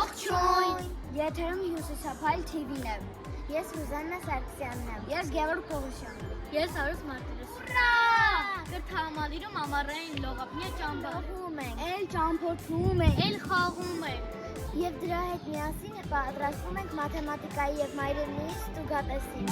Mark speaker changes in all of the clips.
Speaker 1: Ողջույն։ Եթերում Հյուսիսափայլ TV-ն է։
Speaker 2: Ես Ռուզաննա Սարգսյանն եմ։
Speaker 1: Ես Գևորգ Պողոսյանն եմ։
Speaker 3: Ես Արուս Մարտիրոսյանն եմ։
Speaker 1: Ուրա!
Speaker 3: Կրթահամալիրում ամառային լողափնյա
Speaker 2: Խաղում ենք։
Speaker 1: Էլ ճամփորդում ենք։
Speaker 3: Էլ խաղում ենք։
Speaker 2: Եվ դրա հետ միասին պատրաստվում ենք մաթեմատիկայի եւ մայրենի ստուգատեսին։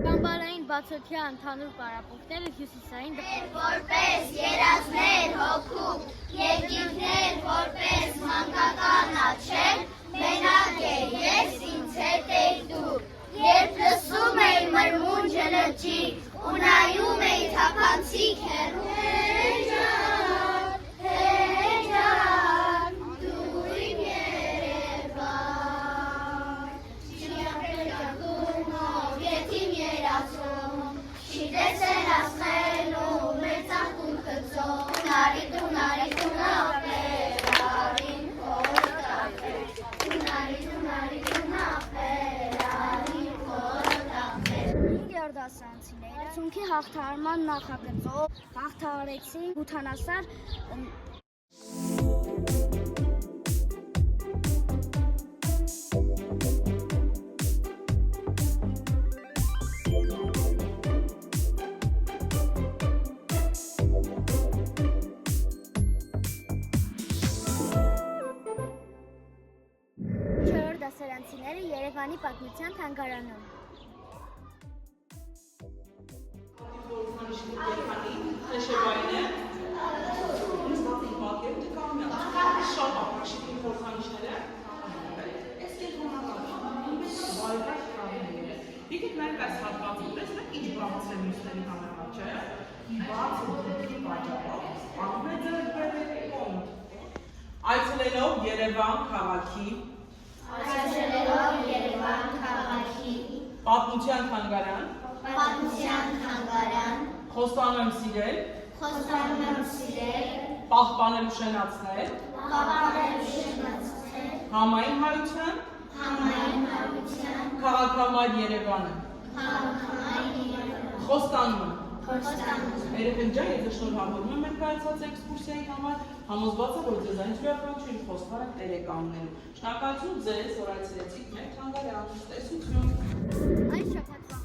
Speaker 3: Բամբարային բացօթյա ընդհանուր պարապմունքները հյուսիսային
Speaker 1: Որպես երազներ հոգու, երկիրներ որպես մանկական աչել, մենակ է ես ինձ հետ էի դու, երբ լսում էի մրմունջը լրջի, ու նայում էի թափանցիկ հեռու, դու իմ Երևան, չի ապրել կյանքում ով ետ իմ երազում, չի տեսել ասխելու մեր ծաղկում խծում, նարի դու ապեր, արին խորտակեր, նարի դու ապեր, արին խորտակեր։ 5-րդ դասարանցիները ցունքի հաղթահարման նախագծով հաղթահարեցին Ղութանասար
Speaker 2: Դասարանցիները Երևանի պատմության թանգարանում։
Speaker 4: Խեշեվայինը նստածին պատկերը դկամյա շատ ապաշիկի խորհանիշները այս կենտրոնական եկեք նայեք այս հատվածում տեսնեք ինչ բաղց է մյուսների համեմատ չէ բաց դեպքի պատճառով անում է ձեռքբերել կոնտ այցելելով Երևան քաղաքի պատմության թանգարան խոստանում սիրել, պահպանել ու շենացնել, համային հայության, քաղաքամար Երևանը, խոստանում Երևան ջան, եթե շնորհավորում եմ մեր կայացած էքսկուրսիայի համար, համոզված եմ, որ ձեզ այն յուրաքանչյուր խոստման եք տերեկաններում։ Շնորհակալություն ձեզ, որ այցելեցիք մեր թանգարան։ Տեսություն։
Speaker 1: Այս շաբաթվա